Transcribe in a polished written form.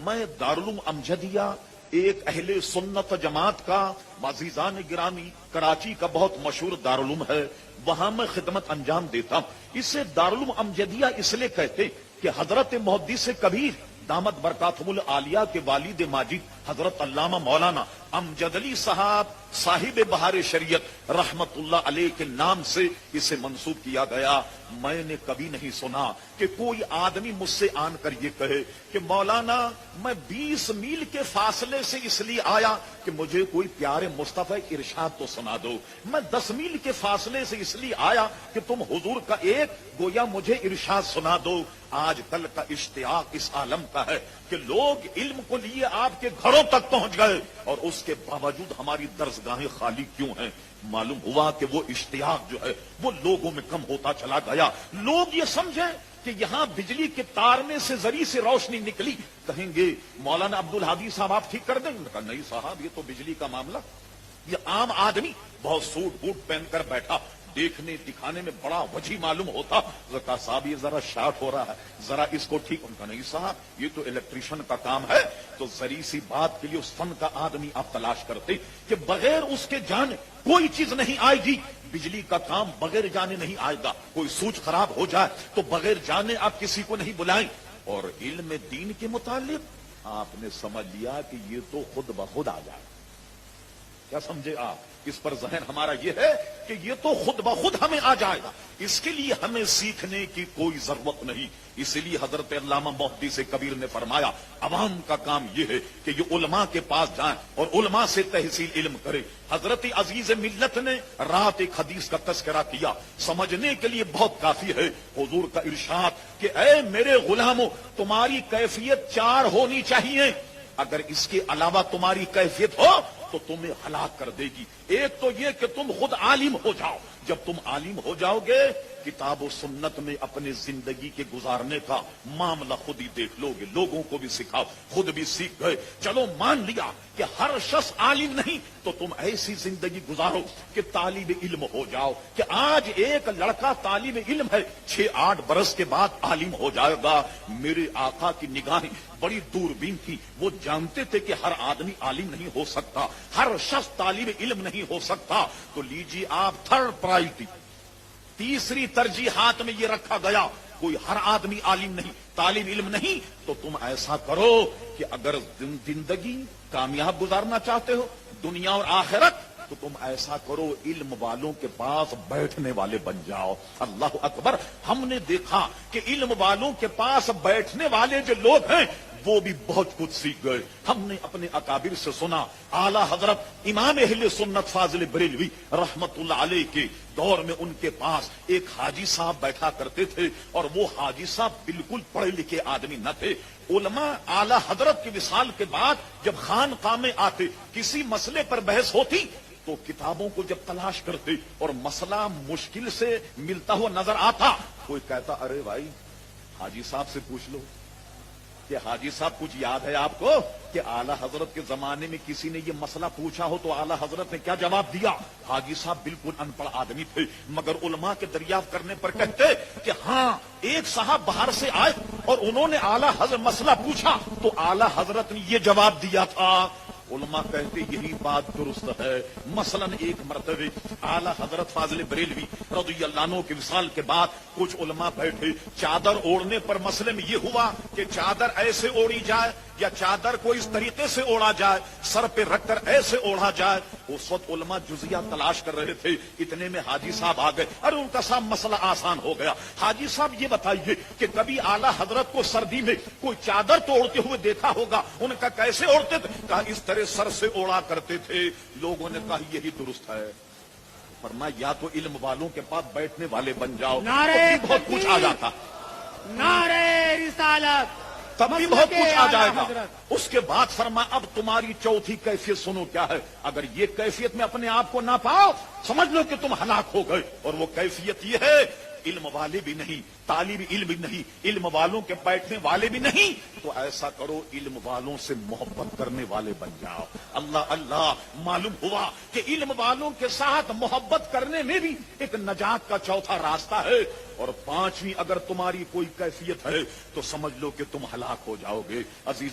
میں دارالعلوم امجدیہ ایک اہل سنت جماعت کا عزیزان گرامی کراچی کا بہت مشہور دارالعلوم ہے، وہاں میں خدمت انجام دیتا ہوں۔ اسے دارالعلوم امجدیہ اس لیے کہتے کہ حضرت محدث کبیر دامت برکاتہم العالیہ کے والد ماجد حضرت علامہ مولانا امجد علی صاحب بہار شریعت رحمت اللہ علیہ کے نام سے اسے منسوب کیا گیا۔ میں نے کبھی نہیں سنا کہ کوئی آدمی مجھ سے آن کر یہ کہے کہ مولانا میں 20 میل کے فاصلے سے اس لیے آیا کہ مجھے کوئی پیارے مصطفی ارشاد تو سنا دو، میں 10 میل کے فاصلے سے اس لیے آیا کہ تم حضور کا ایک گویا مجھے ارشاد سنا دو۔ آج کل کا اشتیاق اس عالم کا ہے کہ لوگ علم کو لیے آپ کے گھروں تک پہنچ گئے، اور اس کے باوجود ہماری درسگاہیں خالی کیوں ہیں؟ معلوم ہوا کہ وہ اشتیاق جو ہے وہ لوگوں میں کم ہوتا چلا گیا۔ لوگ یہ سمجھیں کہ یہاں بجلی کے تار میں سے ذریعے سے روشنی نکلی، کہیں گے مولانا عبدالحادی صاحب آپ ٹھیک کر دیں گے؟ کہا نہیں صاحب، یہ تو بجلی کا معاملہ۔ یہ عام آدمی بہت سوٹ بوٹ پہن کر بیٹھا، دیکھنے دکھانے میں بڑا وجی معلوم ہوتا، کہا صاحب یہ ذرا شارٹ ہو رہا ہے، ذرا اس کو ٹھیک۔ ان کا نہیں صاحب یہ تو الیکٹریشین کا کام ہے۔ تو ذری سی بات کے لیے اس فن کا آدمی آپ تلاش کرتے کہ بغیر اس کے جانے کوئی چیز نہیں آئے گی۔ بجلی کا کام بغیر جانے نہیں آئے گا، کوئی سوچ خراب ہو جائے تو بغیر جانے آپ کسی کو نہیں بلائیں۔ اور علم دین کے متعلق آپ نے سمجھ لیا کہ یہ تو خود بخود آ جائے۔ کیا سمجھے آپ؟ اس پر ذہن ہمارا یہ ہے کہ یہ تو خود بخود ہمیں آ جائے گا، اس کے لیے ہمیں سیکھنے کی کوئی ضرورت نہیں۔ اسی لیے حضرت علامہ محدث کبیر نے فرمایا عوام کا کام یہ ہے کہ یہ علماء کے پاس جائیں اور علماء سے تحصیل علم کرے۔ حضرت عزیز ملت نے رات ایک حدیث کا تذکرہ کیا، سمجھنے کے لیے بہت کافی ہے۔ حضور کا ارشاد کہ اے میرے غلاموں، تمہاری کیفیت 4 ہونی چاہیے، اگر اس کے علاوہ تمہاری کیفیت ہو تو تمہیں ہلاک کر دے گی۔ ایک تو یہ کہ تم خود عالم ہو جاؤ، جب تم عالم ہو جاؤ گے کتاب و سنت میں اپنے زندگی کے گزارنے کا معاملہ خود ہی دیکھ لو گے، لوگوں کو بھی سکھاؤ، خود بھی سیکھ گئے۔ چلو مان لیا کہ ہر شخص عالم نہیں، تو تم ایسی زندگی گزارو کہ طالب علم ہو جاؤ، کہ آج ایک لڑکا طالب علم ہے، 6-8 برس کے بعد عالم ہو جائے گا۔ میرے آقا کی نگاہیں بڑی دوربین تھی، وہ جانتے تھے کہ ہر آدمی عالم نہیں ہو سکتا، ہر شخص طالب علم نہیں ہو سکتا۔ تو لیجیے آپ تھرڈ پرائرٹی، تیسری ترجیحات میں یہ رکھا گیا، کوئی ہر آدمی عالم نہیں، طالب علم نہیں، تو تم ایسا کرو کہ اگر زندگی کامیاب گزارنا چاہتے ہو دنیا اور آخرت، تو تم ایسا کرو علم والوں کے پاس بیٹھنے والے بن جاؤ۔ اللہ اکبر! ہم نے دیکھا کہ علم والوں کے پاس بیٹھنے والے جو لوگ ہیں وہ بھی بہت کچھ سیکھ گئے۔ ہم نے اپنے اکابر سے سنا، اعلی حضرت امام اہل سنت فاضل بریلوی رحمت اللہ علیہ کے دور میں ان کے پاس ایک حاجی صاحب بیٹھا کرتے تھے، اور وہ حاجی صاحب بالکل پڑھے لکھے آدمی نہ تھے۔ علماء اعلی حضرت کے وصال کے بعد جب خانقاہ میں آتے، کسی مسئلے پر بحث ہوتی تو کتابوں کو جب تلاش کرتے اور مسئلہ مشکل سے ملتا ہوا نظر آتا، کوئی کہتا ارے بھائی حاجی صاحب سے پوچھ لو کہ حاجی صاحب کچھ یاد ہے آپ کو کہ اعلی حضرت کے زمانے میں کسی نے یہ مسئلہ پوچھا ہو تو اعلی حضرت نے کیا جواب دیا؟ حاجی صاحب بالکل ان پڑھ آدمی تھے، مگر علماء کے دریافت کرنے پر کہتے کہ ہاں ایک صاحب باہر سے آئے اور انہوں نے اعلی حضرت مسئلہ پوچھا تو اعلی حضرت نے یہ جواب دیا تھا۔ علماء کہتے یہی بات درست ہے۔ مثلا ایک مرتبہ اعلی حضرت فاضل بریلوی رضی اللہ عنہ کے وصال کے بعد کچھ علماء بیٹھے، چادر اوڑھنے پر مسئلے میں یہ ہوا کہ چادر ایسے اوڑھی جائے یا چادر کو اس طریقے سے اوڑھا جائے، سر پہ رکھ کر ایسے اوڑھا جائے۔ اس وقت علماء جزیہ تلاش کر رہے تھے، اتنے میں حاجی صاحب آ گئے، اور ان کا صاحب مسئلہ آسان ہو گیا۔ حاجی صاحب یہ بتائیے کہ کبھی اعلی حضرت کو سردی میں کوئی چادر تو اوڑھتے ہوئے دیکھا ہوگا، ان کا کیسے اوڑھتے تھے؟ کہا اس طرح سر سے اوڑھا کرتے تھے۔ لوگوں نے کہا یہی درست ہے۔ فرمایا یا تو علم والوں کے پاس بیٹھنے والے بن جاؤ، نعرے تو بہت کچھ آ جاتا، نعرے رسالت، تب بھی بہت کچھ آ جائے گا۔ اس کے بعد فرمایا اب تمہاری چوتھی کیفیت سنو کیا ہے، اگر یہ کیفیت میں اپنے آپ کو نہ پاؤ سمجھ لو کہ تم ہلاک ہو گئے۔ اور وہ کیفیت یہ ہے علم والے بھی نہیں، طالب علم بھی نہیں، علم والوں کے بیٹھنے والے بھی نہیں، تو ایسا کرو علم والوں سے محبت کرنے والے بن جاؤ۔ اللہ اللہ! معلوم ہوا کہ علم والوں کے ساتھ محبت کرنے میں بھی ایک نجات کا چوتھا راستہ ہے۔ اور 5ویں اگر تمہاری کوئی کیفیت ہے تو سمجھ لو کہ تم ہلاک ہو جاؤ گے۔ عزیزان